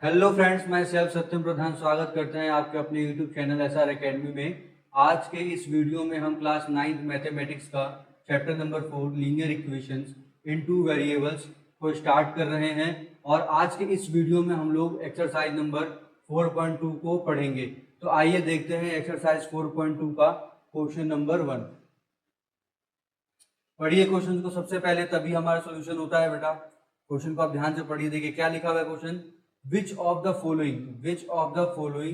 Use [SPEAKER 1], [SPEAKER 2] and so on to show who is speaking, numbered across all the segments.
[SPEAKER 1] Hello friends, मैं सैफ सत्यम प्रधान स्वागत करते हैं आपके अपने यूट्यूब चैनल एसआर एकेडमी में। आज के इस वीडियो में हम क्लास 9th मैथमेटिक्स का चैप्टर नंबर 4 लीनियर इक्वेशंस इन टू वेरिएबल्स को स्टार्ट कर रहे हैं। और आज के इस वीडियो में हम लोग एक्सरसाइज नंबर 4.2 को पढ़ेंगे। तो आइए देखते हैं एक्सरसाइज 4.2 का क्वेश्चन नंबर 1। पढ़िए क्वेश्चन को सबसे पहले, तभी हमारा सोल्यूशन होता है बेटा। क्वेश्चन को आप ध्यान से पढ़िए। देखिए क्या लिखा हुआ है question. Which of the following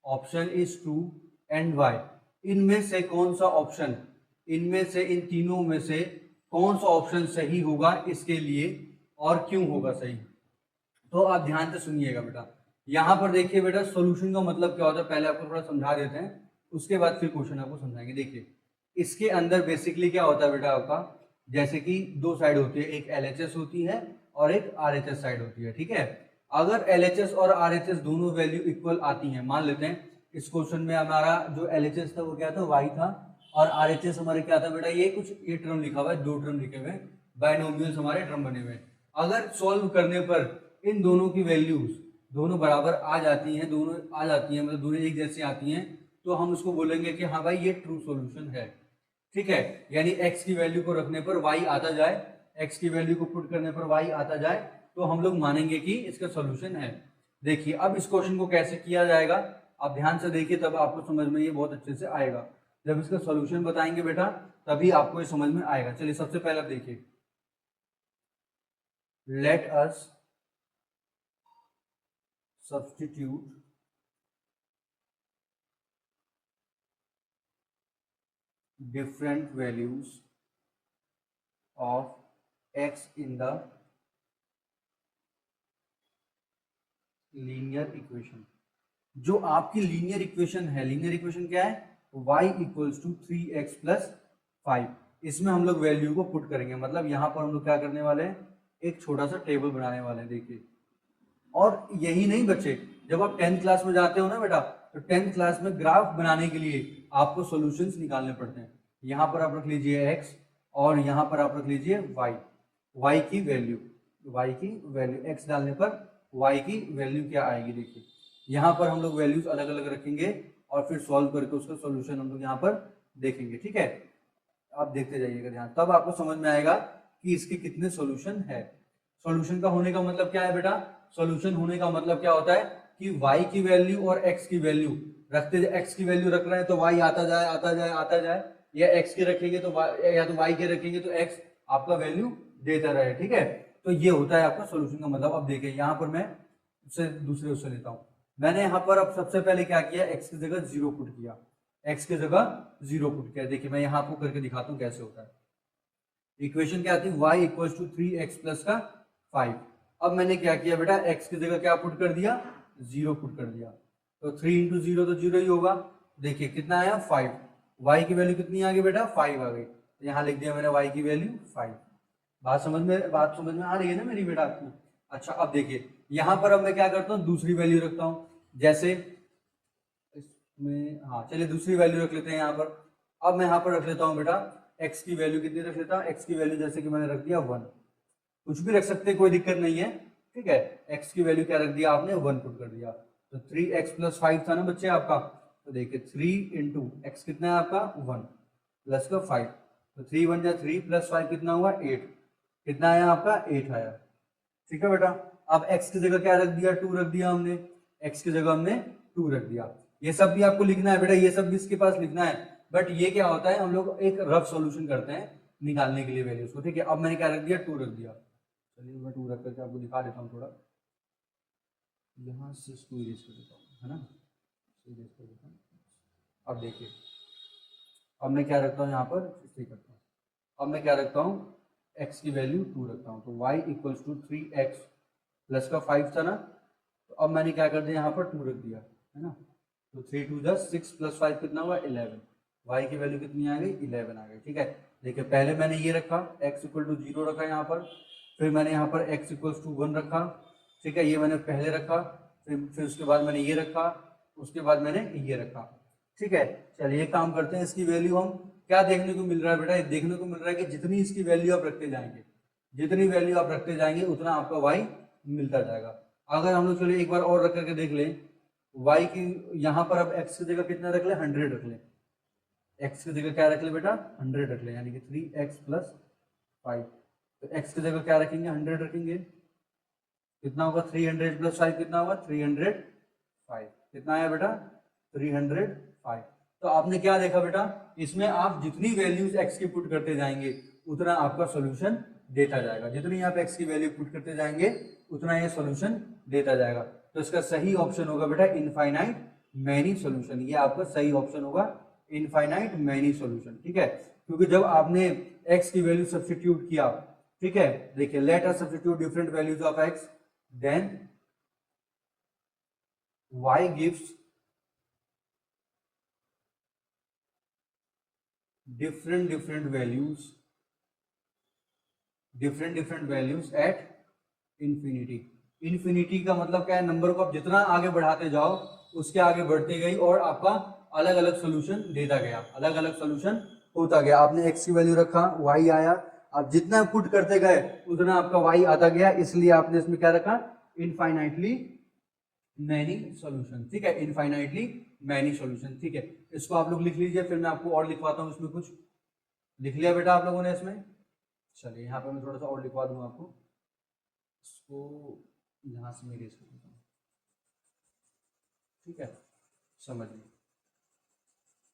[SPEAKER 1] option is true and why. इनमें से कौन सा ऑप्शन, इनमें से इन तीनों में से कौन सा ऑप्शन सही होगा इसके लिए और क्यों होगा सही। तो आप ध्यान से सुनिएगा बेटा। यहाँ पर देखिए बेटा, सॉल्यूशन का मतलब क्या होता है पहले आपको थोड़ा समझा देते हैं, उसके बाद फिर क्वेश्चन आपको समझाएंगे। देखिए इसके अंदर बेसिकली क्या होता है बेटा आपका, जैसे कि दो साइड होती है, एक एलएचएस होती है और एक आरएचएस साइड होती है। ठीक है, अगर एलएचएस और आरएचएस दोनों वैल्यू इक्वल आती हैं, मान लेते हैं इस क्वेश्चन में हमारा जो एलएचएस था वो क्या था, वाई था, और आरएचएस हमारे क्या था बेटा, ये कुछ ये टर्म लिखा हुआ है, दो टर्म लिखे हुए हैं, बायनोमियल्स हमारे टर्म बने हुए हैं। अगर सॉल्व करने पर इन दोनों की वैल्यूज दोनों बराबर आ जाती हैं, दोनों आ जाती हैं, मतलब दोनों एक जैसी आती हैं, तो हम उसको बोलेंगे कि हाँ भाई ये ट्रू सॉल्यूशन है। ठीक है, यानी x की वैल्यू को रखने पर y आता जाए, x की वैल्यू को पुट करने पर y आता जाए, तो हम लोग मानेंगे कि इसका सॉल्यूशन है। देखिए अब इस क्वेश्चन को कैसे किया जाएगा, आप ध्यान से देखिए, तब आपको समझ में ये बहुत अच्छे से आएगा। जब इसका सॉल्यूशन बताएंगे बेटा तभी आपको ये समझ में आएगा। चलिए सबसे पहले आप देखिए, let us substitute different values of x in the linear equation. जो आपकी लीनियर इक्वेशन है, लीनियर इक्वेशन क्या है, y equals to 3x plus 5। इसमें हम लोग वैल्यू को पुट करेंगे, मतलब यहाँ पर हम लोग क्या करने वाले हैं, एक छोटा सा टेबल बनाने वाले हैं। देखिए, और यही नहीं बच्चे, जब आप 10th क्लास में जाते हो ना बेटा, तो 10th क्लास में ग्राफ बनाने के लिए आपको सॉल्यूशंस निकालने पड़ते हैं। यहाँ पर आप रख लीजिए x और यहाँ पर आप रख लीजिए y की वैल्यू x डालने पर y की वैल्यू क्या आएगी। देखिए यहाँ पर हम लोग वैल्यूज अलग अलग रखेंगे और फिर सॉल्व करके उसका सॉल्यूशन हम लोग यहाँ पर देखेंगे। ठीक है, आप देखते जाइएगा ध्यान, तब आपको समझ में आएगा कि इसके कितने सॉल्यूशन है। सॉल्यूशन का होने का मतलब क्या है बेटा, सॉल्यूशन होने का मतलब क्या होता है कि y की वैल्यू और x की वैल्यू रखते, x की वैल्यू रख रहे हैं तो y आता जाए आता जाए आता जाए, या x की रखेंगे तो y, या तो y के रखेंगे तो x आपका वैल्यू देता रहे। ठीक है, तो ये होता है आपका सॉल्यूशन का मतलब। अब देखिए यहाँ पर मैं उससे दूसरे उससे लेता हूँ। मैंने यहाँ पर अब सबसे पहले क्या किया, x की जगह 0 पुट किया, x की जगह 0 पुट किया। देखिए मैं यहाँ आपको करके दिखाता हूँ कैसे होता है। इक्वेशन क्या आती है, y equals to 3x plus का 5। अब मैंने क्या किया बेटा, x की जगह क्या पुट कर दिया, 0 पुट कर दिया, तो 3 इंटू 0 तो 0 ही होगा। देखिए कितना आया, 5। y की वैल्यू कितनी आ गई बेटा, 5 आ गई, तो यहाँ लिख दिया मैंने y की वैल्यू 5। बात समझ में आ रही है ना मेरी बेटा आपको। अच्छा अब देखिए यहाँ पर अब मैं क्या करता हूँ, दूसरी वैल्यू रखता हूँ, जैसे इसमें, हाँ चलिए दूसरी वैल्यू रख लेते हैं यहाँ पर। अब मैं यहाँ पर रख लेता हूँ बेटा, x की वैल्यू कितनी रख लेता हूँ, x की वैल्यू जैसे कि मैंने रख दिया 1, कुछ भी रख सकते हैं कोई दिक्कत नहीं है। ठीक है, x की वैल्यू क्या रख दिया आपने, 1 पुट कर दिया, तो 3x प्लस 5 था ना बच्चे आपका, तो देखिए 3 इंटू एक्स कितना है आपका 1 प्लस का 5, तो 3 1 जा 3 प्लस 5 कितना हुआ 8, कितना आया आपका 8 आया। ठीक है बेटा, अब x की जगह क्या रख दिया, 2 रख दिया हमने, x की जगह हमने 2 रख दिया। ये सब भी आपको लिखना है बेटा, ये सब भी इसके पास लिखना है, बट ये क्या होता है, हम लोग एक रफ सॉल्यूशन करते हैं निकालने के लिए वैल्यूज को। ठीक है, अब मैंने क्या रख दिया, 2 रख दिया। चलिए मैं 2 रख करके आपको दिखा देता हूँ, थोड़ा यहाँ से इसको इरेज कर देता हूँ, है ना, इरेज कर देता हूँ। अब देखिए, अब मैं क्या रखता हूँ यहाँ पर, इसे करता हूँ, अब मैं क्या रखता हूँ, x की वैल्यू 2 रखता हूँ, तो y equals to 3x plus का 5 था ना, तो अब मैंने क्या कर दिया यहाँ पर 2 रख दिया, है ना, तो 3 2 जा 6 प्लस 5 कितना हुआ 11, y की वैल्यू कितनी आ गई 11 आ गई। ठीक है, देखिए पहले मैंने ये रखा, x इक्वल टू 0 रखा यहाँ पर, फिर मैंने यहाँ पर x इक्वल्स टू 1 रखा। ठीक है, ये मैंने पहले रखा, फिर उसके बाद मैंने ये रखा, उसके बाद मैंने ये रखा। ठीक है, चलिए काम करते हैं, इसकी वैल्यू हम क्या देखने को मिल रहा है बेटा, ये देखने को मिल रहा है कि जितनी इसकी वैल्यू आप रखते जाएंगे, जितनी वैल्यू आप रखते जाएंगे उतना आपका y मिलता जाएगा। अगर हम लोग चलिए एक बार और रख करके देख लें, y की यहाँ पर अब x की जगह कितना रख ले, 100 रख ले, x की जगह क्या रख ले बेटा, 100 रख ले, यानी कि 3x + 5। तो x की जगह क्या रखेंगे, 100 रखेंगे, कितना होगा 300 + 5 कितना होगा 305, कितना आया बेटा 305। तो आपने क्या देखा बेटा, इसमें आप जितनी वैल्यूज x की पुट करते जाएंगे उतना आपका सॉल्यूशन देता जाएगा, जितनी आप x की वैल्यू पुट करते जाएंगे उतना ये सॉल्यूशन देता जाएगा। तो इसका सही ऑप्शन होगा बेटा इनफाइनाइट मैनी सॉल्यूशन, ये आपका सही ऑप्शन होगा इनफाइनाइट मैनी सॉल्यूशन, ठीक है। क्योंकि जब आपने x की वैल्यू सब्स्टिट्यूट किया, ठीक है, देखिए let us substitute different values of x, then y gives different values at infinity। Infinity का मतलब क्या है, नंबर को आप जितना आगे बढ़ाते जाओ उसके आगे बढ़ते गई और आपका अलग अलग सोल्यूशन देता गया, अलग अलग सोल्यूशन होता गया। आपने x की वैल्यू रखा, y आया, आप जितना पुट करते गए उतना आपका y आता गया, इसलिए आपने इसमें क्या रखा, इनफाइनाइटली मैनी सॉल्यूशन, ठीक है, इनफाइनाइटली मैनी सॉल्यूशन, ठीक है। इसको आप लोग लिख लीजिए, फिर मैं आपको और लिखवाता हूँ, इसमें कुछ लिख लिया बेटा आप लोगों ने इसमें। चलिए यहाँ पे मैं थोड़ा सा और लिखवा दूंगा आपको, इसको यहाँ से मेरे इसको, ठीक है, समझिए।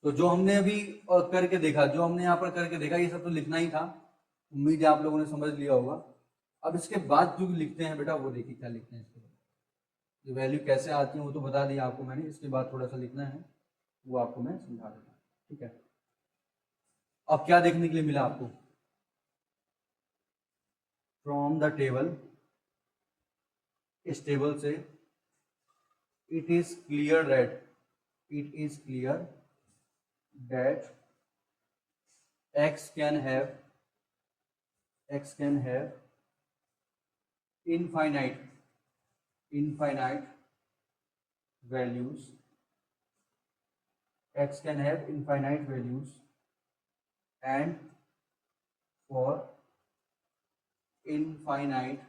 [SPEAKER 1] तो जो हमने अभी करके देखा, जो हमने यहाँ पर करके देखा, ये सब तो लिखना ही था, उम्मीद है आप लोगों ने समझ लिया होगा। अब इसके बाद जो लिखते हैं बेटा वो देखिए क्या लिखते हैं, इसके बाद जो वैल्यू कैसे आती है वो तो बता दिया आपको मैंने, इसके बाद थोड़ा सा लिखना है वो आपको मैं समझा देता हूँ, ठीक है। अब क्या देखने के लिए मिला आपको, फ्रॉम द टेबल, इस टेबल से it is clear that x can have infinite values, x can have infinite values, and for infinite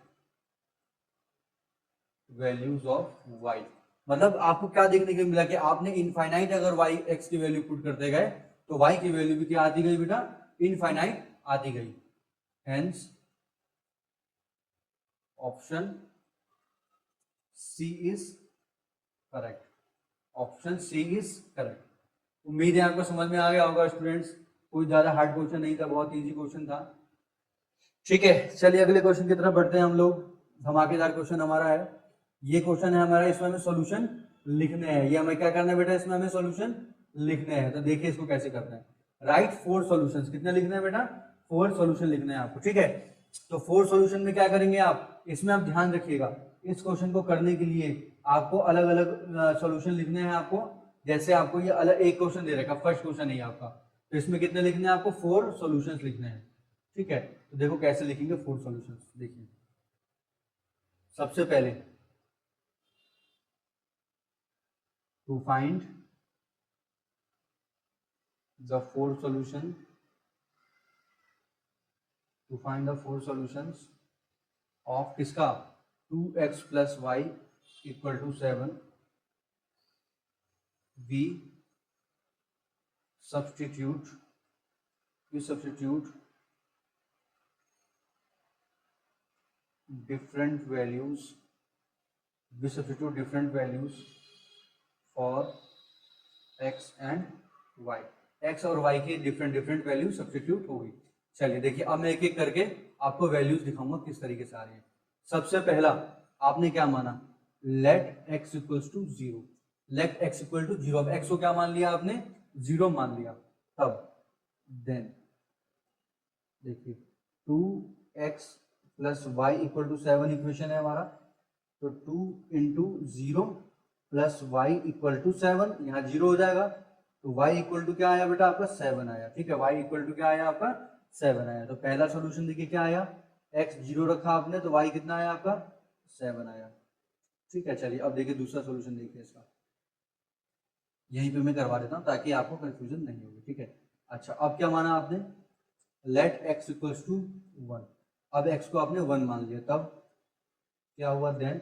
[SPEAKER 1] values of y। मतलब आपको क्या देखने को मिला कि आपने इनफाइनाइट अगर y x की वैल्यू पुट करते गए तो y की वैल्यू भी क्या आती गई बेटा, इनफाइनाइट आती गई। Hence option C is correct, option C is correct. उम्मीद है आपको समझ में आ गया होगा स्टूडेंट्स, कोई ज्यादा हार्ड क्वेश्चन नहीं था, बहुत इजी क्वेश्चन था, ठीक है। चलिए अगले क्वेश्चन की तरफ बढ़ते हैं हम लोग। धमाकेदार क्वेश्चन हमारा है, ये क्वेश्चन है हमारा, इसमें हमें सॉल्यूशन लिखने हैं, ये हमें क्या करना है बेटा, इसमें हमें सॉल्यूशन लिखने हैं। तो देखिए इसको कैसे करते हैं, राइट 4 सॉल्यूशंस, कितने लिखने हैं बेटा, 4 सॉल्यूशन लिखने हैं आपको, ठीक है। तो 4 सॉल्यूशन में क्या करेंगे आप, इसमें आप ध्यान रखिएगा, इस क्वेश्चन को करने के लिए आपको अलग अलग सॉल्यूशन लिखने हैं आपको। जैसे आपको ये अलग एक क्वेश्चन दे रखा, फर्स्ट क्वेश्चन है आपका, तो इसमें कितने लिखने हैं आपको, 4 सॉल्यूशंस लिखने हैं, ठीक है। तो देखो कैसे लिखेंगे 4 सॉल्यूशंस, देखिए सबसे पहले to find the 4 solutions of किसका, 2x + y = 7, we substitute different values for x and y, x और y की डिफरेंट वैल्यू सब्स्टिट्यूट हो गई। चलिए देखिए अब मैं एक एक करके आपको वैल्यूज दिखाऊंगा किस तरीके से आ रही है। सबसे पहला आपने क्या माना, लेट x = 0, लेट x = 0, अब x को क्या मान लिया आपने, 0 मान लिया। तब देन देखिए 2x + y = 7 इक्वेशन है हमारा, तो 2 × 0 + y = 7, यहाँ 0 हो जाएगा, तो y = क्या आया बेटा आपका 7 आया, ठीक है, y = क्या आया आपका 7 आया। तो पहला सॉल्यूशन देखिए क्या आया, x 0 रखा आपने तो y कितना आया आपका 7 आया, ठीक है। चलिए अब देखिए दूसरा सॉल्यूशन देखिए इसका, यहीं पे मैं करवा देता हूँ ताकि आपको कंफ्यूजन नहीं होगी, ठीक है। अच्छा अब क्या माना आपने, लेट x = 1, अब x को आपने 1 मान लिया, तब क्या हुआ, देन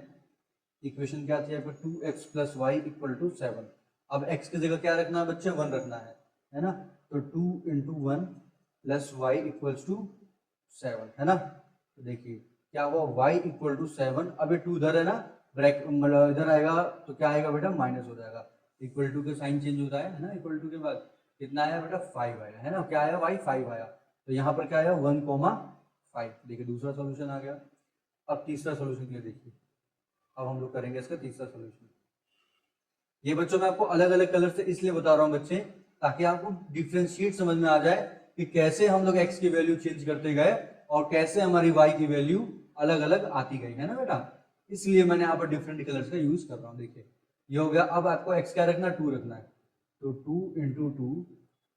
[SPEAKER 1] इक्वेशन क्या थी आपका 2x plus Y equal to 7। अब x की जगह क्या रखना है बच्चे, 1 रखना है ना। तो 2 into 1 plus Y equals to 7 है ना। तो देखिए क्या हुआ, y इक्वल टू 7। अब ये 2 इधर है ना, ब्रैकेट मतलब इधर आएगा तो क्या आएगा बेटा, माइनस हो जाएगा। इक्वल टू के साइन चेंज होता है ना, इक्वल टू के बाद कितना आया बेटा, 5 आया है ना। क्या आया y, 5 आया। तो यहाँ पर क्या आया 1,5। देखिए दूसरा सोल्यूशन आ गया। अब तीसरा सोल्यूशन के लिए देखिए, अब हम लोग करेंगे इसका तीसरा सोल्यूशन। ये बच्चों मैं आपको अलग अलग कलर से इसलिए बता रहा हूँ बच्चे, ताकि आपको डिफ्रेंशिएट समझ में आ जाए कि कैसे हम लोग x की वैल्यू चेंज करते गए और कैसे हमारी y की वैल्यू अलग अलग आती गई, है ना बेटा। इसलिए मैंने यहाँ पर डिफरेंट कलर्स का यूज कर रहा हूँ। देखिए ये हो गया। अब आपको x क्या रखना है, 2 रखना है। तो 2 into 2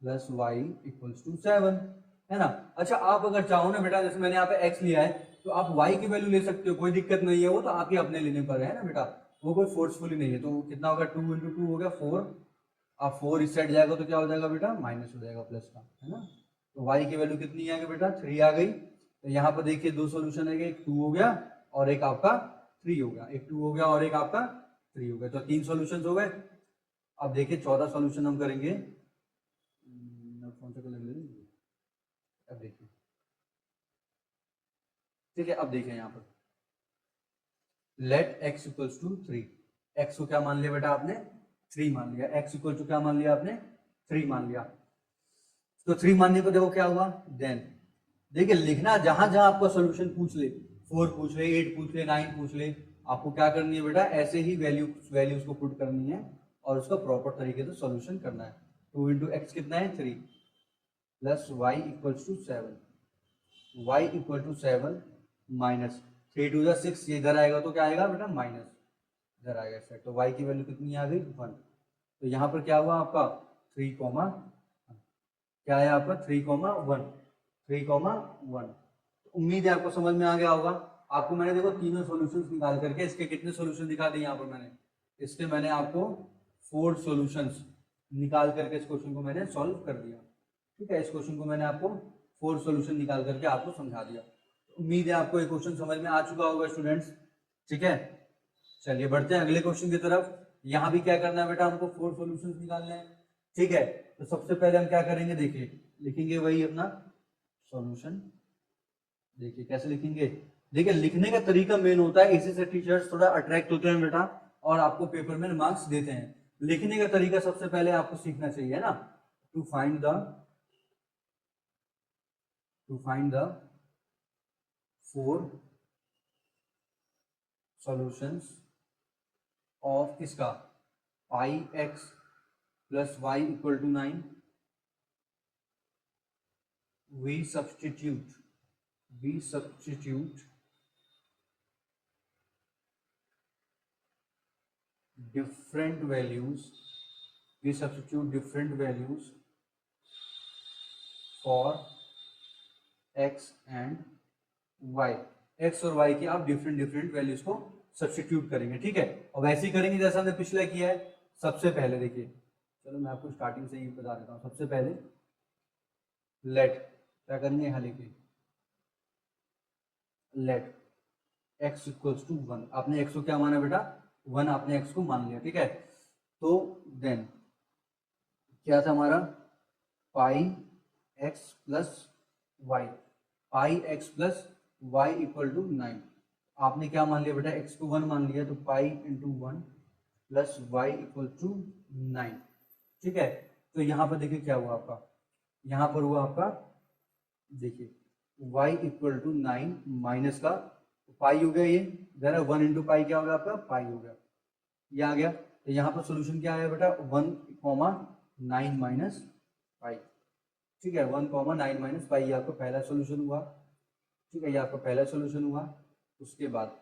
[SPEAKER 1] plus Y equals to 7 है ना। अच्छा आप अगर चाहो ना बेटा, जैसे मैंने यहाँ पे x लिया है तो आप y की वैल्यू ले सकते हो, कोई दिक्कत नहीं है। वो तो आपके अपने लेने पर है ना बेटा, वो कोई फोर्सफुली नहीं है। तो कितना होगा, 2 इंटू 2 हो गया 4। अब 4 इस साइड जाएगा तो क्या हो जाएगा बेटा, माइनस हो जाएगा प्लस का, है ना। तो y की वैल्यू कितनी आ गई बेटा, 3 आ गई। तो यहाँ पर देखिए दो सोल्यूशन है, एक 2 हो गया और एक आपका 3 हो गया। एक 2 हो गया और एक आपका 3 हो गया, तो 3 सोल्यूशन हो गए। अब देखिए चौथा सोल्यूशन हम करेंगे। कौन सा कलर ले लेंगे? अब देखिए, ठीक है। अब देखिए यहाँ पर let x equals to 3। x को क्या मान लिया बेटा आपने, 3 मान लिया। x इक्वल टू क्या मान लिया आपने, 3 मान लिया। तो 3 मानने पर देखो क्या हुआ, देन देखिए लिखना जहां जहां आपका सोल्यूशन पूछ ले, 4 पूछ ले, 8 पूछ ले, 9 पूछ ले, आपको क्या करनी है बेटा, ऐसे ही वैल्यूज को पुट करनी है और उसका प्रॉपर तरीके से सोल्यूशन करना है। 2 इंटू एक्स कितना है, 3 plus Y equals to 7, Y equal to 7 minus 3 to 6, ये इधर आएगा तो क्या आएगा बेटा, माइनस इधर आएगा सेट। तो y की वैल्यू कितनी आ गई, 1। तो यहाँ पर क्या हुआ आपका 3 कॉमा, क्या है आपका 3,1, 3,1। उम्मीद है आपको समझ में आ गया होगा। आपको मैंने देखो तीनों सॉल्यूशंस निकाल करके, इसके कितने सॉल्यूशन दिखा दिए यहाँ पर मैंने, इसके मैंने आपको 4 सॉल्यूशंस निकाल करके इस क्वेश्चन को मैंने सॉल्व कर दिया। ठीक है, इस क्वेश्चन को मैंने आपको 4 सॉल्यूशन निकाल करके आपको समझा दिया। उम्मीद है आपको ये क्वेश्चन समझ में आ चुका होगा स्टूडेंट्स। ठीक है, चलिए बढ़ते हैं अगले क्वेश्चन की तरफ। यहाँ भी क्या करना है बेटा, हमको 4 सॉल्यूशंस निकालने हैं। ठीक है, तो सबसे पहले हम क्या करेंगे, देखिए लिखेंगे वही अपना सॉल्यूशन। देखिए कैसे लिखेंगे, देखिए लिखने का तरीका मेन होता है, इसी से टीचर्स थोड़ा अट्रैक्ट होते हैं बेटा और आपको पेपर में मार्क्स देते हैं। लिखने का तरीका सबसे पहले आपको सीखना चाहिए ना। To find the 4 solutions of किसका, pi x plus Y equal to 9, we substitute different values for x and y। x और y की आप डिफरेंट वैल्यूज को सब्स्टिट्यूट करेंगे। ठीक है, और वैसे ही करेंगे जैसा हमने पिछले किया है। सबसे पहले देखिए, चलो मैं आपको स्टार्टिंग से ही बता देता हूँ। सबसे पहले लेट क्या करेंगे, यहाँ लिखिए लेट x इक्वल्स टू 1। आपने x को क्या माना बेटा, 1 आपने x को मान लिया। ठीक है, तो देन क्या था हमारा, pi x plus Y, pi x plus Y equal to 9। आपने क्या मान लिया बेटा, x को 1 मान लिया, तो pi into 1 plus Y equal to 9। ठीक है, तो यहाँ पर देखिए क्या हुआ आपका, यहाँ पर हुआ आपका देखिए y इक्वल टू 9 माइनस का पाई हो गया, ये जरा 1 इंटू पाई क्या होगा आपका, पाई हो गया, ये आ गया। तो यहाँ पर सोल्यूशन क्या आया बेटा, 1,9 माइनस पाई। ठीक है, 1,9 माइनस पाई, ये आपका पहला सोल्यूशन हुआ। ठीक है, ये आपका पहला सोल्यूशन हुआ। उसके बाद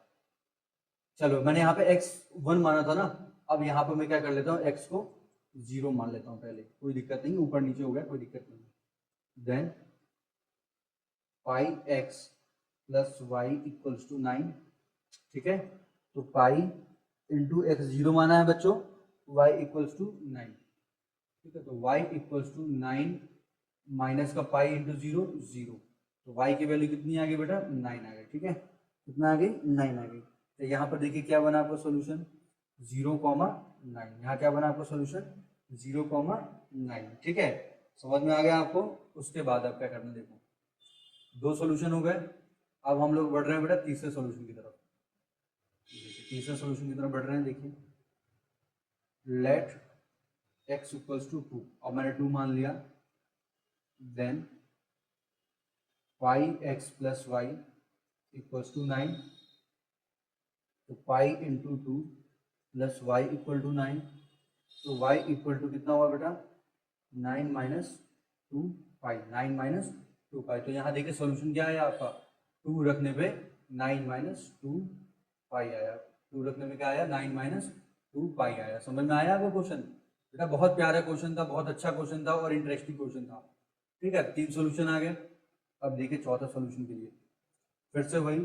[SPEAKER 1] चलो मैंने यहाँ पे x 1 माना था ना, अब यहाँ पर मैं क्या कर लेता हूँ, x को 0 मान लेता हूँ पहले, कोई दिक्कत नहीं, ऊपर नीचे हो गया कोई दिक्कत नहीं। Then pi x plus Y equals to 9। ठीक है, तो पाई इंटू एक्स 0 माना है बच्चों, y इक्वल्स टू 9। ठीक है, तो y इक्वल्स टू 9 माइनस का पाई इंटू 0, 0। तो y की वैल्यू कितनी आ गई बेटा, 9 आ गई। ठीक है, कितना आ गई, 9 आ गई। तो यहाँ पर देखिए क्या बना आपका सोल्यूशन 0,9। यहाँ क्या बना आपका सोल्यूशन 0,9। ठीक है, समझ में आ गया आपको। उसके बाद आप क्या करना, देखो 2 सोल्यूशन हो गए। अब हम लोग बढ़ रहे हैं बेटा तीसरे सोल्यूशन की तरफ। तीसरे सोल्यूशन की तरफ बढ़ रहे हैं। देखिए लेट x इक्वल्स टू 2, अब मैंने 2 मान लिया। Then pi x plus Y equals to 9, तो pi into 2 plus Y equal to 9, तो y इक्वल टू कितना हुआ बेटा 9 माइनस 2 पाई, 9 माइनस 2 पाई। तो यहाँ देखिए सोल्यूशन क्या आया आपका, 2 रखने पे 9 माइनस 2 पाई आया। 2 रखने में क्या आया 9 माइनस 2 पाई आया। समझ में आया आपको क्वेश्चन? बेटा बहुत प्यारा क्वेश्चन था, बहुत अच्छा क्वेश्चन था और इंटरेस्टिंग क्वेश्चन था। ठीक है, 3 सोल्यूशन आ गए। अब देखिए चौथा सोल्यूशन के लिए फिर से वही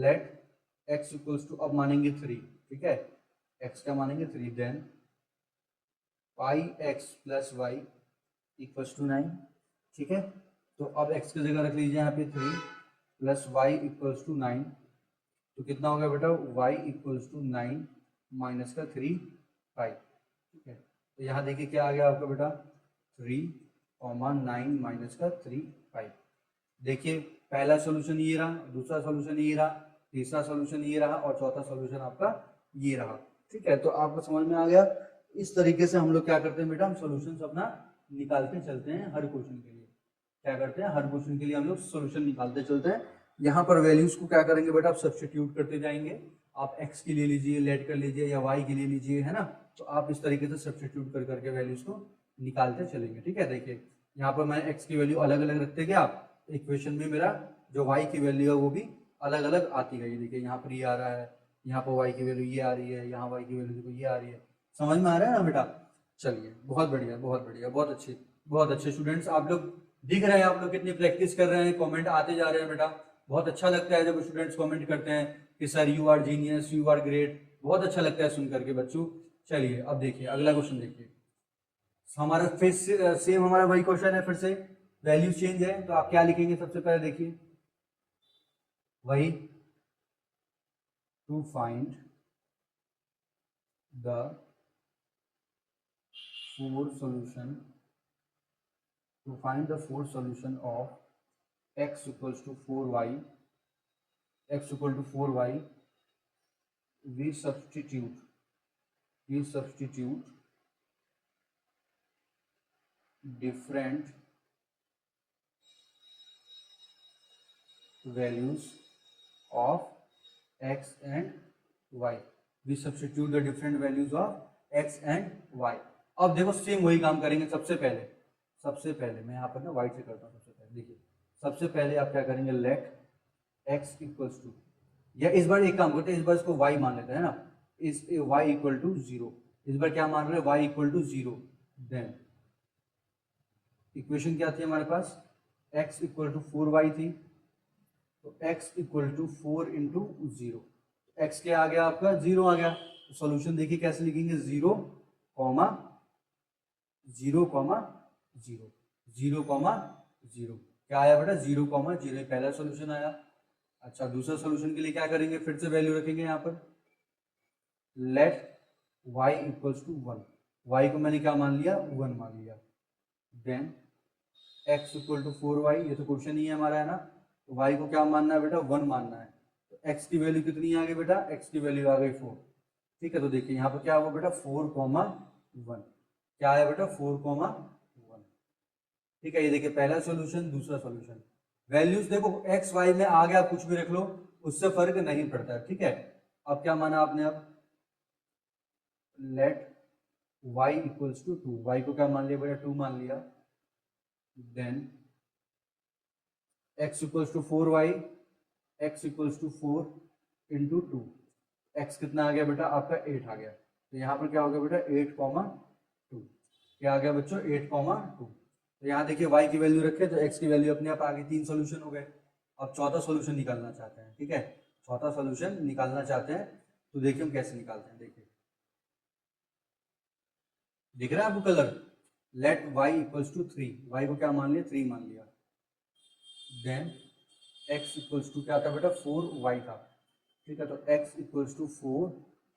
[SPEAKER 1] लेट x इक्वल्स टू, अब मानेंगे 3। ठीक है, x का मानेंगे 3। Then pi x plus Y equals to 9। ठीक है, तो अब x की जगह रख लीजिए यहाँ पे 3 प्लस वाई इक्वल्स टू 9, तो कितना हो गया बेटा y इक्वल्स टू 9 माइनस का 3 पाई। ठीक है, तो यहाँ देखिए क्या आ गया आपका बेटा 3,9 माइनस का 3 पाई। देखिए पहला सोल्यूशन ये रहा, दूसरा सोल्यूशन ये रहा, तीसरा सोल्यूशन ये रहा और चौथा सोल्यूशन आपका ये रहा। ठीक है, तो आपको समझ में आ गया। इस तरीके से हम लोग क्या करते हैं बेटा, हम सोल्यूशन अपना निकालते चलते हैं हर क्वेश्चन के लिए। क्या करते हैं, हर क्वेश्चन के लिए हम लोग सोल्यूशन निकालते चलते हैं। यहाँ पर वैल्यूज को क्या करेंगे बेटा, आप सब्स्टिट्यूट करते जाएंगे। आप x के लिए लीजिए, लेट कर लीजिए, या y के लिए लीजिए, है ना। तो आप इस तरीके से सब्स्टिट्यूट कर करके वैल्यूज को निकालते चलेंगे। ठीक है, देखिए यहाँ पर मैं x की वैल्यू अलग अलग रखते गया, इक्वेशन में मेरा जो y की वैल्यू है वो भी अलग अलग आती गई। देखिए यहाँ पर ये आ रहा है, यहाँ पर y की वैल्यू ये आ रही है, यहाँ y की वैल्यू देखो ये आ रही है। समझ में आ रहा है ना बेटा? चलिए बहुत बढ़िया, बहुत बढ़िया, बहुत अच्छे स्टूडेंट्स आप लोग। दिख रहे हैं आप लोग कितनी प्रैक्टिस कर रहे हैं, कमेंट आते जा रहे हैं बेटा। बहुत अच्छा लगता है जब स्टूडेंट्स कमेंट करते हैं कि sir you are genius, you are great. बहुत अच्छा लगता है सुन करके बच्चों। चलिए अब देखिए अगला क्वेश्चन देखिए। हमारा फिर सेम हमारा वही क्वेश्चन है, फिर से वैल्यू चेंज है। तो आप क्या लिखेंगे सबसे पहले, देखिए वही to find the 4 solution, to find the 4 solution of x equals to 4y, x equal to 4y, we substitute different values of x and y. We substitute the different values of x and y. अब देखो same वही काम करेंगे। सबसे पहले मैं यहाँ पर ना वाइट से करता हूँ। सबसे पहले देखिए, सबसे पहले आप क्या करेंगे, लेट x इक्वल्स टू, या इस बार एक काम करते हैं, इस बार इसको y मान लेते हैं ना, इस y इक्वल टू 0। इस बार क्या मान रहे हैं, y equal to 0। Then equation क्या थी हमारे पास, x इक्वल टू 4y थी, तो x equal to 4 into 0। x क्या आ गया आपका 0 आ गया। तो सोल्यूशन देखिए कैसे लिखेंगे, 0, 0, 0, 0। क्या आया बेटा 0, 0, पहला सोल्यूशन आया। अच्छा दूसरा सोल्यूशन के लिए क्या करेंगे, फिर से वैल्यू रखेंगे यहाँ पर, let y equals to 1। y को मैंने क्या मान लिया, 1 मान लिया। Then x equal to 4y, ये तो क्वेश्चन ही है हमारा, है ना। तो y को क्या मानना है बेटा, 1 मानना है। तो x की वैल्यू कितनी आ गई बेटा, x की वैल्यू आ गई 4। ठीक है, तो देखिए यहाँ पर क्या हुआ बेटा 4,1। क्या आया बेटा 4,1। ठीक है, ये देखिए पहला सॉल्यूशन, दूसरा सॉल्यूशन। वैल्यूज देखो x y में आ गया, कुछ भी रख लो, उससे फर्क नहीं पड़ता है। ठीक है, अब क्या माना आपने, अब let y equals to 2। y को क्या मान लिया बेटा, 2 मान लिया। Then x equals to 4y, x equals to 4 into 2। x कितना आ गया बेटा आपका 8 आ गया। तो यहाँ पर क्या हो गया बेटा 8,2। क्या आ गया बच्चों 8,2। तो यहाँ देखिए y की वैल्यू रखे तो x की वैल्यू अपने आप आ गई। 3 सोल्यूशन हो गए। अब चौथा सोल्यूशन निकालना चाहते हैं। ठीक है, चौथा सोल्यूशन निकालना चाहते हैं, तो देखिए हम कैसे निकालते हैं। देखिए दिख रहा है आपको colour, let y equals to 3। y को क्या मान लिया, 3 मान लिया। देन x इक्वल्स टू क्या था बेटा 4y था। ठीक है, तो x इक्वल्स टू 4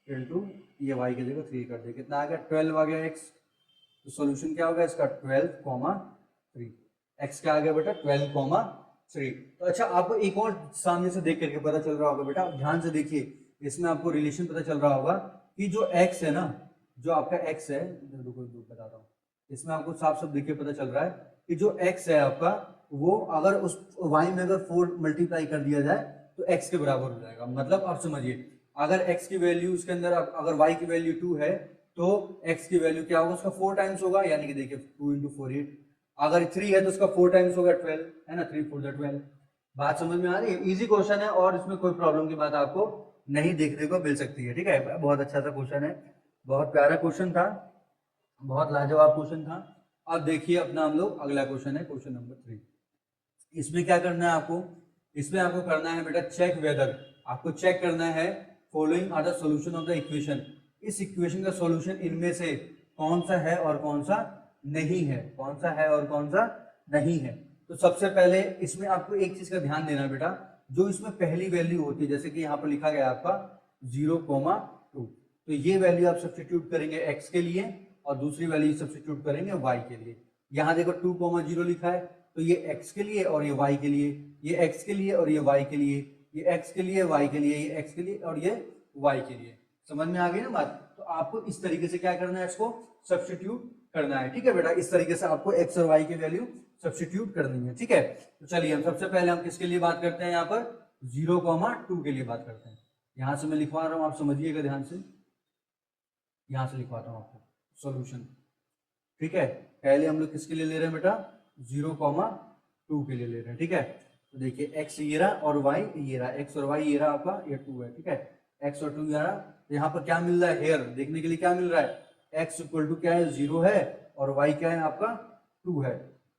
[SPEAKER 1] इंटू ये y की जगह 3 कर दे, कितना आ गया 12 आ गया x। तो सोल्यूशन क्या होगा इसका 12,3। x क्या आ गया बेटा 12,3। तो अच्छा आपको एक और सामने से देख करके पता चल रहा होगा बेटा, ध्यान से देखिए, इसमें आपको रिलेशन पता चल रहा होगा कि जो x है ना, जो आपका x है, बता रहा हूँ, इसमें आपको साफ साफ देखिए पता चल रहा है कि जो x है आपका, वो अगर उस y में अगर 4 मल्टीप्लाई कर दिया जाए तो x के बराबर हो जाएगा। मतलब आप समझिए, अगर x की वैल्यू उसके अंदर, अगर y की वैल्यू 2 है तो x की वैल्यू क्या होगा, उसका 4 टाइम्स होगा, यानी कि देखिए 2 इंटू 4 8। अगर 3 है तो उसका 4 टाइम्स होगा 12, है ना, 3 4 12। बात समझ में आ रही है? इजी क्वेश्चन है और इसमें कोई प्रॉब्लम की बात आपको नहीं देखने को मिल सकती है। ठीक है, बहुत अच्छा सा क्वेश्चन है, बहुत प्यारा क्वेश्चन था, बहुत लाजवाब क्वेश्चन था। अब देखिए अपना हम लोग अगला क्वेश्चन है, क्वेश्चन नंबर 3। इसमें क्या करना है आपको, इसमें आपको करना है बेटा चेक वेदर, आपको चेक करना है following are the solution of the equation, इस इक्वेशन का सॉल्यूशन इनमें से कौन सा है और कौन सा नहीं है, कौन सा है और कौन सा नहीं है। तो सबसे पहले इसमें आपको एक चीज का ध्यान देना बेटा, जो इसमें पहली वैल्यू होती है, जैसे कि यहाँ पर लिखा गया आपका 0,2, तो ये वैल्यू आप सब्स्टिट्यूट करेंगे x के लिए और दूसरी वैल्यू सब्स्टिट्यूट करेंगे y के लिए। यहाँ देखो 2,0 लिखा है, तो ये x के लिए और ये y के लिए, ये x के लिए और ये y के लिए, ये x के लिए y के लिए, ये x के लिए और ये y के लिए। समझ में आ गई ना बात? तो आपको इस तरीके से क्या करना है, इसको सब्स्टिट्यूट करना है। ठीक है बेटा, इस तरीके से आपको x और y की वैल्यू सब्स्टिट्यूट करनी है। ठीक है, तो चलिए हम सबसे पहले हम किसके लिए बात करते हैं, यहाँ पर 0,2 के लिए बात करते हैं। यहां से मैं लिखवा रहा हूं, आप समझिएगा ध्यान से, यहां से लिखवाता हूं आपको सॉल्यूशन। ठीक है, पहले हम लोग किसके लिए ले रहे हैं बेटा, 0,2 के लिए ले रहे हैं। ठीक है, तो देखिए x ये रहा और y ये रहा, x और y ये रहा आपका, ये 2 है। ठीक है, x और 2 ये रहा, तो यहाँ पर क्या मिल रहा है, हेयर देखने के लिए क्या मिल रहा है, x इक्वल टू क्या है 0 है और y क्या है आपका 2 है।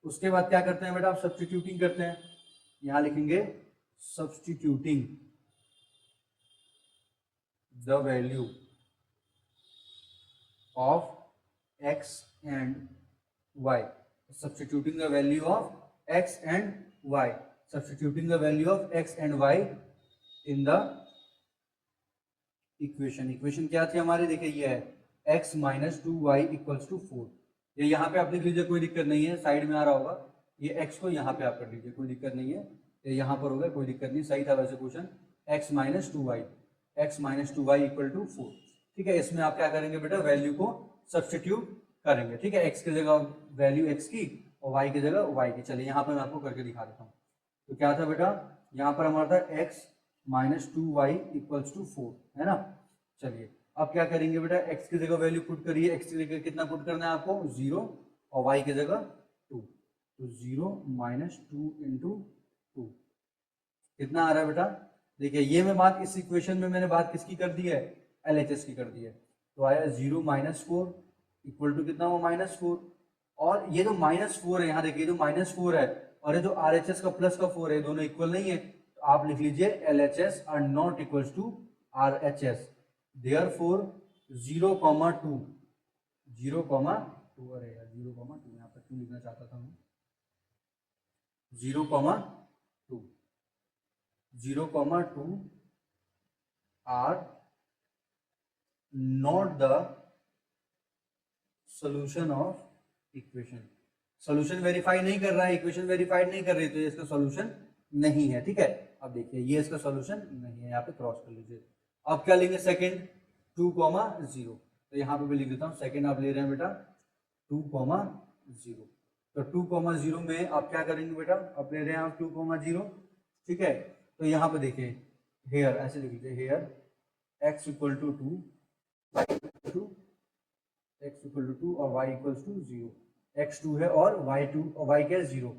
[SPEAKER 1] उसके बाद क्या करते हैं बेटा, आप सब्स्टिट्यूटिंग करते हैं, यहां लिखेंगे substituting the value of x and y, substituting the value of x and y, substituting the value of x and y in the equation। Equation क्या थी हमारी, देखिए ये है x minus 2y equals to 4। ये यहाँ पे आप लिख लीजिए, कोई दिक्कत नहीं है, साइड में आ रहा होगा, ये x को यहाँ पे आप कर लीजिए, कोई दिक्कत नहीं है, ये यहाँ पर होगा, कोई दिक्कत नहीं, सही था वैसे question. x minus 2y equal to 4। ठीक है, इसमें आप क्या करेंगे बेटा, वैल्यू को सब्स्टिट्यूट करेंगे। ठीक है, x की जगह वैल्यू x की और y की जगह y की। चलिए यहाँ पर मैं आपको करके दिखा देता हूँ। तो क्या था बेटा, यहाँ पर हमारा था x minus 2y equals to 4, है ना। चलिए अब क्या करेंगे बेटा, x की जगह वैल्यू पुट करिए, x की जगह कितना पुट करना है आपको 0 और y की जगह 2, तो 0 माइनस 2 इंटू 2 कितना आ रहा है बेटा। देखिए ये मैं बात, इस इक्वेशन में मैंने बात किसकी कर दी है, LHS की कर दी है, तो आया 0 माइनस 4 इक्वल टू कितना हो -4। और ये जो -4 है, यहाँ देखिए जो -4 है और ये जो RHS का प्लस का 4 है, दोनों इक्वल नहीं है, तो आप लिख लीजिए LHS are not equals to RHS, therefore 0,2, 0,2, अरे यार 0,2 यहाँ पर क्यों लिखना चाहता था मैं, 0,2, 0,2 are not the solution of equation. Solution verify नहीं कर रहा है, इक्वेशन वेरीफाई नहीं कर रही, तो ये इसका सॉल्यूशन नहीं है। ठीक है, अब देखिए ये इसका सॉल्यूशन नहीं है, यहाँ पे क्रॉस कर लीजिए। अब क्या लेंगे, सेकंड 2,0, तो यहाँ पे मैं लिख देता हूँ, सेकंड आप ले रहे हैं बेटा 2,0, तो 2,0 में आप क्या करेंगे बेटा, आप ले रहे हैं आप 2,0। ठीक है, तो यहाँ पे देखिए हेयर ऐसे लिख लीजिए, here x equal to 2, x equal to 2 और y इक्वल्स टू 0, x 2 है और y 2 और y क्या है 0।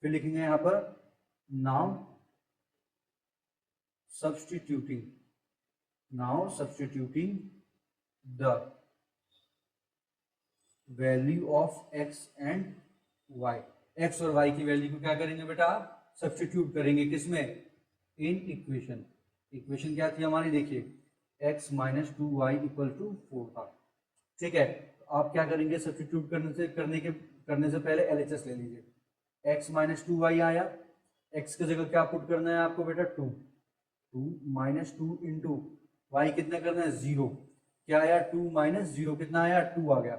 [SPEAKER 1] फिर लिखेंगे यहाँ पर now substituting the value of x and y, x और y की वैल्यू को क्या करेंगे बेटा, आप सब्स्टिट्यूट करेंगे किसमें, इन इक्वेशन। इक्वेशन क्या थी हमारी, देखिए x minus 2y equal to 4 था। ठीक है, तो आप क्या करेंगे, सब्स्टिट्यूट करने से पहले LHS ले लीजिए। x माइनस 2y आया, x की जगह क्या पुट करना है आपको बेटा 2, 2 माइनस 2 इंटू वाई कितना करना है 0, क्या आया 2 माइनस 0 कितना आया 2 आ गया,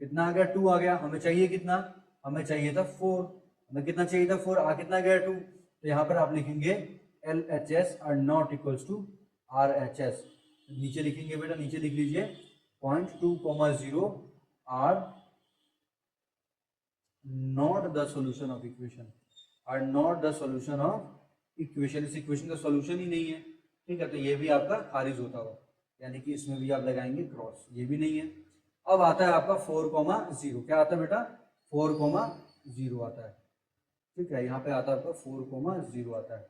[SPEAKER 1] कितना आ गया 2 आ गया, हमें चाहिए कितना, हमें चाहिए था 4, हमें कितना चाहिए था 4, आ कितना गया 2, तो यहाँ पर आप लिखेंगे LHS are not equals to RHS, नीचे लिखेंगे बेटा, नीचे लिख लीजिए 0.2,0 are not the solution of equation, are not the solution of equation, इस इक्वेशन का सॉल्यूशन ही नहीं है, ठीक है, तो ये भी आपका खारिज होता हुआ, यानी कि इसमें भी आप लगाएंगे क्रॉस, ये भी नहीं है। अब आता है आपका 4,0, क्या आता है बेटा 4,0 आता है, ठीक है, यहाँ पे आता है आपका 4,0 आता है,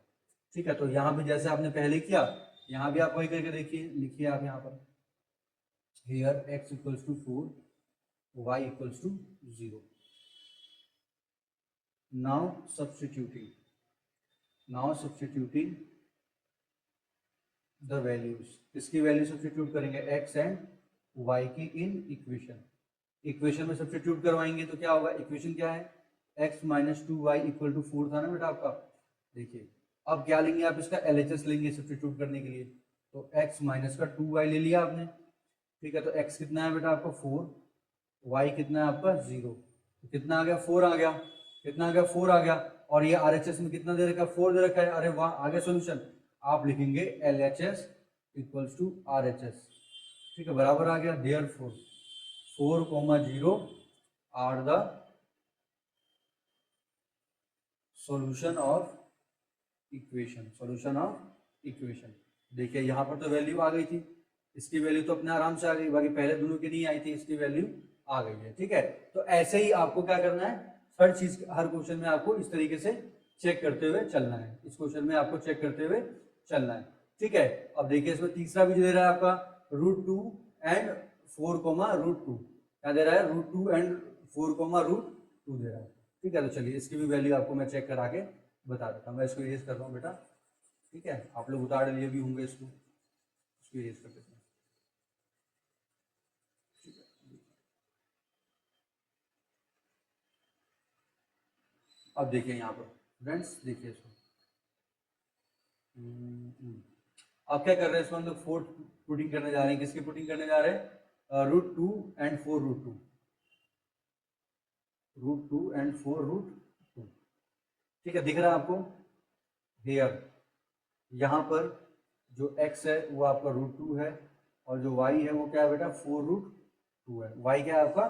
[SPEAKER 1] ठीक है, तो यहाँ पे जैसे आपने पहले किया, यहाँ भी आप वही करके देखिए, लिखिए आप यहाँ पर here x equals to 4, y equals to 0. Now substituting the values, इसकी वैल्यू सब्स्टिट्यूट करेंगे x एंड y की इन इक्वेशन में सब्स्टिट्यूट करवाएंगे तो क्या होगा, इक्वेशन क्या है x minus 2y equal to 4 था ना बेटा आपका, देखिए अब क्या लेंगे आप, इसका LHS लेंगे सब्स्टिट्यूट करने के लिए, तो x माइनस का 2y ले लिया आपने, ठीक है, तो x कितना है बेटा आपका 4, y कितना है आपका 0, तो कितना आ गया 4 आ गया, कितना आ गया 4 आ गया, और ये RHS में कितना दे रखा है 4 दे रखा है, अरे वाह आ गया सोल्यूशन, आप लिखेंगे LHS इक्वल्स टू RHS, ठीक है, बराबर आ गया, therefore 4,0 are the solution of equation, देखिए यहाँ पर तो वैल्यू आ गई थी, इसकी वैल्यू तो अपने आराम से आ गई, बाकी पहले दोनों की नहीं आई थी, इसकी वैल्यू आ गई है, ठीक है, तो ऐसे ही आपको क्या करना है, हर चीज हर क्वेश्चन में आपको इस तरीके से चेक करते हुए चलना है, इस क्वेश्चन में आपको चेक करते हुए चलना है, ठीक है। अब देखिए इसमें तीसरा भी दे रहा है आपका √2 एंड 4,√2, क्या दे रहा है √2 एंड 4,√2 दे रहा है, ठीक है, तो चलिए इसकी भी वैल्यू आपको मैं चेक करा के बता देता हूँ, मैं इसको इरेज कर रहा हूँ बेटा, ठीक है, आप लोग उतार लिए भी होंगे इसको इरेज कर देते हैं, अब देखिए यहाँ पर फ्रेंड्स, देखिए इसको अब क्या कर रहे हैं, इसको हम लोग 4 पुटिंग करने जा रहे हैं, किसकी पुटिंग करने जा रहे हैं √2 एंड 4√2, √2 एंड 4√2, ठीक है, दिख रहा है आपको हेयर, यहाँ पर जो x है वो आपका √2 है, और जो y है वो क्या है बेटा 4√2 है, y क्या है आपका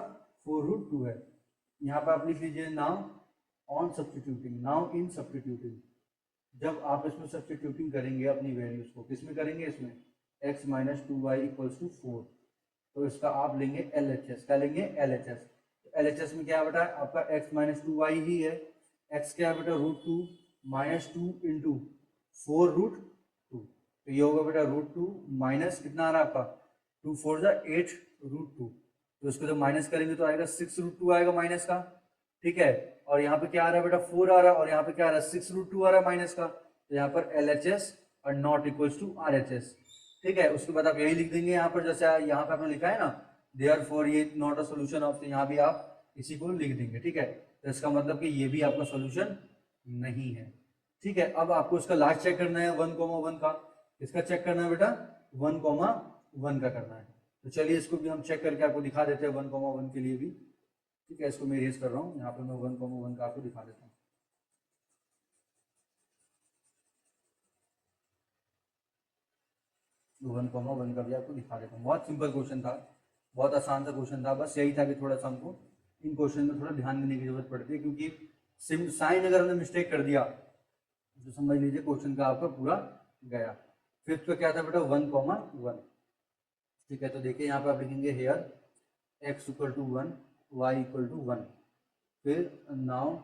[SPEAKER 1] 4√2 है, यहाँ पर आप लिख लीजिए now on substituting, now in substituting, जब आप इसमें सब्स्टिट्यूटिंग करेंगे अपनी वैल्यूज को, किसमें करेंगे, इसमें x minus 2y equals to 4, तो इसका आप लेंगे LHS, क्या लेंगे LHS, तो LHS में क्या है बेटा आपका x माइनस 2y ही है, x क्या है बेटा √2 माइनस 2 इंटू 4√2, तो ये होगा बेटा √2 माइनस कितना आ रहा है आपका 2 4 जा 8√2, तो इसको जब माइनस करेंगे तो आएगा 6√2 आएगा माइनस का, ठीक है, और यहाँ पे क्या आ रहा है बेटा 4 आ रहा है, और यहाँ पे क्या आ रहा है 6√2 आ रहा है माइनस का, तो यहाँ पर LHS और नॉट इक्वल्स टू RHS, ठीक है, उसके बाद आप यही लिख देंगे यहाँ पर, जैसे यहाँ पे आपने लिखा है ना देयरफॉर ये नॉट अ सॉल्यूशन ऑफ, यहाँ भी आप इसी को लिख देंगे, ठीक है, तो इसका मतलब कि ये भी आपका सॉल्यूशन नहीं है, ठीक है। अब आपको इसका लास्ट चेक करना है 1,1 का, इसका चेक करना है बेटा 1,1 का करना है, तो चलिए इसको भी हम चेक करके आपको दिखा देते हैं 1,1 के लिए भी, ठीक है, इसको मैं इरेज कर रहा हूँ, यहाँ पे मैं 1,1 का आपको दिखा देता हूँ, 1,1 का भी आपको दिखा देता हूँ, बहुत सिंपल क्वेश्चन था, बहुत आसान सा क्वेश्चन था, बस यही था कि थोड़ा सा हमको इन क्वेश्चन में थोड़ा ध्यान देने की जरूरत पड़ती है, क्योंकि साइन अगर हमने मिस्टेक कर दिया तो समझ लीजिए क्वेश्चन का आपका पूरा गया। फिफ्थ पे क्या था बेटा 1,1, ठीक है, तो देखिए यहाँ पे आप लिखेंगे here x equal to 1 y equal to 1, फिर now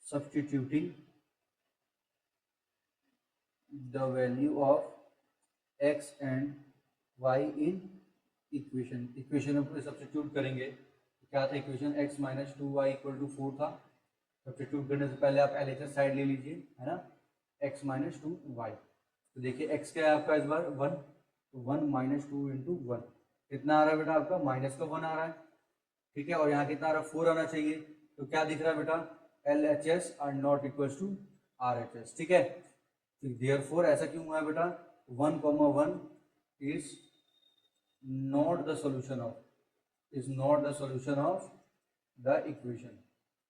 [SPEAKER 1] substituting the value of x and y in equation में सब्स्टिट्यूट करेंगे, क्या था equation x minus 2y equal to 4 था, सब्स्टिट्यूट करने से पहले आप LHS साइड ले लीजिए, है ना, x माइनस 2y, तो देखिए x क्या है आपका इस बार 1, तो 1 माइनस 2 इंटू 1 कितना आ रहा है बेटा आपका माइनस का 1 आ रहा है, ठीक है, और यहाँ कितना आ रहा है 4 आना चाहिए, तो क्या दिख रहा है बेटा LHS are not equals to RHS, ठीक है, देयरफॉर ऐसा क्यों हुआ है बेटा, 1,1 is not the solution of the equation,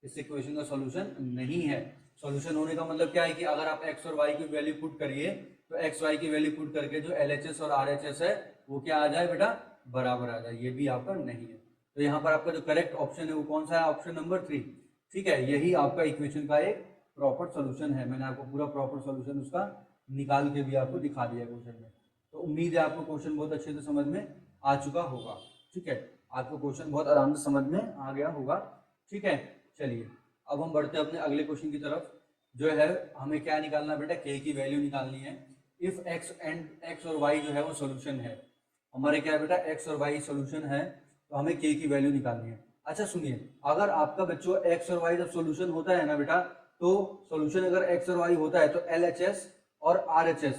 [SPEAKER 1] इस इक्वेशन का सॉल्यूशन नहीं है। सॉल्यूशन होने का मतलब क्या है कि अगर आप x और y की वैल्यू पुट करिए तो x y की वैल्यू पुट करके जो LHS और RHS है वो क्या आ जाए बेटा, बराबर आ जाए, ये भी आपका नहीं है। तो यहाँ पर आपका जो करेक्ट ऑप्शन है वो कौन सा है, ऑप्शन नंबर 3। ठीक है, यही आपका इक्वेशन का एक प्रॉपर सोल्यूशन है। मैंने आपको पूरा प्रॉपर सोल्यूशन उसका निकाल के भी आपको दिखा दिया क्वेश्चन में। तो उम्मीद है आपको क्वेश्चन बहुत अच्छे से समझ में आ चुका होगा। ठीक है, आपको क्वेश्चन बहुत आराम से समझ में आ गया होगा। ठीक है, चलिए अब हम बढ़ते हैं अपने अगले क्वेश्चन की तरफ। जो है हमें क्या निकालना बेटा, k की वैल्यू निकालनी है। इफ x और y जो है वो सोल्यूशन है, हमारे क्या है बेटा, x और y सोल्यूशन है, तो हमें k की वैल्यू निकालनी है। अच्छा सुनिए, अगर आपका बच्चों x और y जब सोल्यूशन होता है ना बेटा, तो सोल्यूशन अगर x और y होता है तो LHS और RHS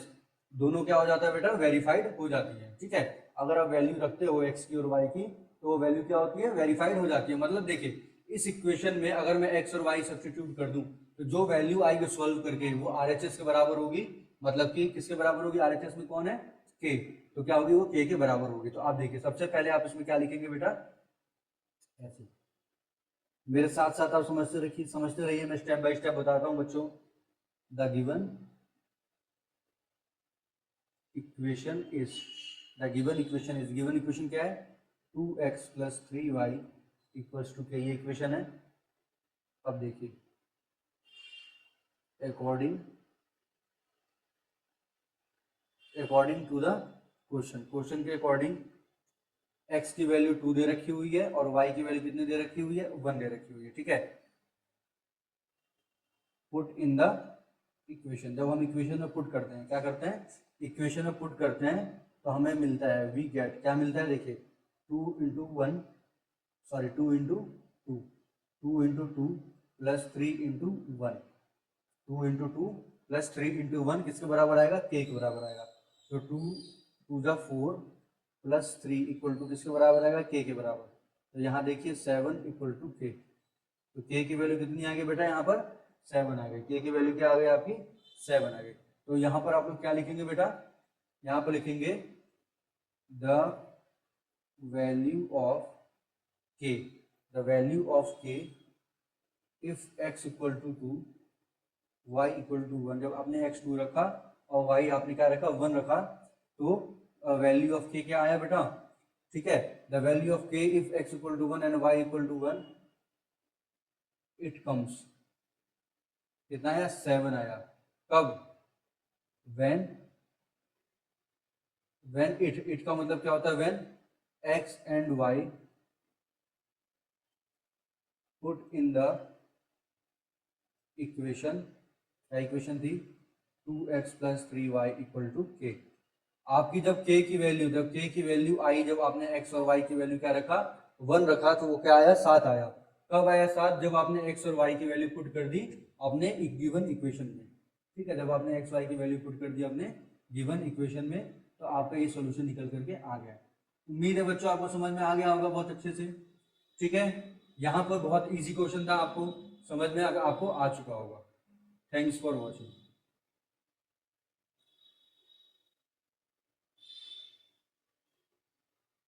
[SPEAKER 1] दोनों क्या हो जाता है बेटा, वेरीफाइड हो जाती है। ठीक है, अगर आप वैल्यू रखते हो x की और y की तो वो वैल्यू क्या होती है, वेरीफाइड हो जाती है। मतलब देखिए इस इक्वेशन में अगर मैं x और y सब्स्टिट्यूट कर दूं तो जो वैल्यू आएगी सॉल्व करके वो RHS के बराबर होगी। मतलब कि किसके बराबर होगी, RHS में कौन है, k, तो क्या होगी वो k के बराबर होगी। तो आप देखिए सबसे पहले आप इसमें क्या लिखेंगे बेटा, ऐसे मेरे साथ साथ आप समझते रहिए, मैं स्टेप बाय स्टेप बताता हूं बच्चों। The given equation is given equation क्या है, 2x + 3y = k, ये इक्वेशन है। अब देखिए अकॉर्डिंग टू द क्वेश्चन के अकॉर्डिंग x की वैल्यू 2 दे रखी हुई है और y की वैल्यू कितनी दे रखी हुई है, 1 दे रखी हुई है। ठीक है, पुट इन द इक्वेशन, जब हम इक्वेशन में पुट करते हैं, क्या करते हैं, इक्वेशन में पुट करते हैं तो हमें मिलता है, वी गेट, क्या मिलता है देखिए, 2 × 1 सॉरी 2 × 2 2 × 2 + 3 × 1 2 × 2 + 3 × 1 किसके बराबर आएगा, k के बराबर आएगा। तो 2 × 4 + 3 = किसके बराबर आएगा, k के बराबर। तो यहाँ देखिए 7 = k, तो k की वैल्यू कितनी आ गई बेटा, यहाँ पर 7 आ गई। k की वैल्यू क्या आ गई आपकी, 7 आ गई। तो यहाँ पर आप लोग क्या लिखेंगे बेटा, यहाँ पर लिखेंगे the value of k, if x = 2 y = 1। जब आपने x 2 रखा और y आपने क्या रखा, 1 रखा, तो वैल्यू ऑफ k क्या आया बेटा। ठीक है, the value of k if x = 1 and y = 1 it comes, कितना आया, 7 आया। कब, when इट का मतलब क्या होता है, when x and y put in the equation, क्या इक्वेशन थी, 2x + 3y = k। आपकी जब k की वैल्यू आई, जब आपने x और y की वैल्यू क्या रखा, 1 रखा, तो वो क्या आया, 7 आया। कब आया 7, जब आपने x और y की वैल्यू पुट कर दी अपने गिवन इक्वेशन में। ठीक है, जब आपने x y की वैल्यू पुट कर दी अपने गिवन इक्वेशन में, तो आपका ये सॉल्यूशन निकल करके आ गया। उम्मीद है बच्चों आपको समझ में आ गया होगा बहुत अच्छे से। ठीक है, यहाँ पर बहुत इजी क्वेश्चन था, आपको समझ में आपको आ चुका होगा। Thanks for watching.